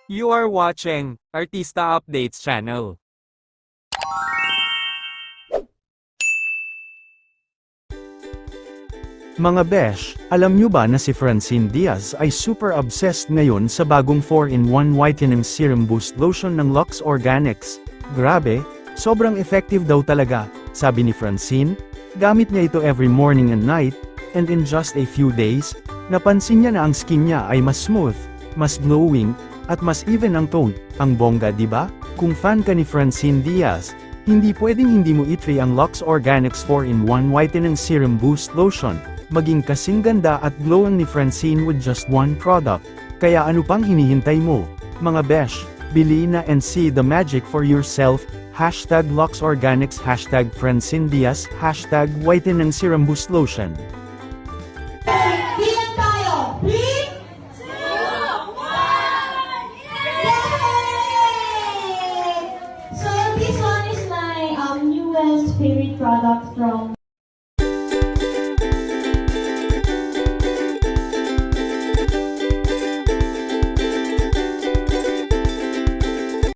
You are watching Artista Updates channel. Mga besh, alam nyo ba na si Francine Diaz ay super obsessed ngayon sa bagong 4-in-1 Whitening Serum Boost Lotion ng Lux Organics? Grabe, sobrang effective daw talaga, sabi ni Francine. Gamit niya ito every morning and night, and in just a few days, napansin niya na ang skin niya ay mas smooth, mas glowing, at mas even ang tone. Ang bongga, diba? Kung fan ka ni Francine Diaz, hindi pwedeng hindi mo itry ang Lux Organics 4-in-1 Whitening Serum Boost Lotion. Maging kasing ganda at glowing ni Francine with just one product. Kaya ano pang hinihintay mo? Mga besh, bili na and see the magic for yourself. Hashtag Lux Organics, hashtag Francine Diaz, hashtag Whitening Serum Boost Lotion. Bilang tayo! 3, 2, 1! Yay! So this one is my newest favorite product from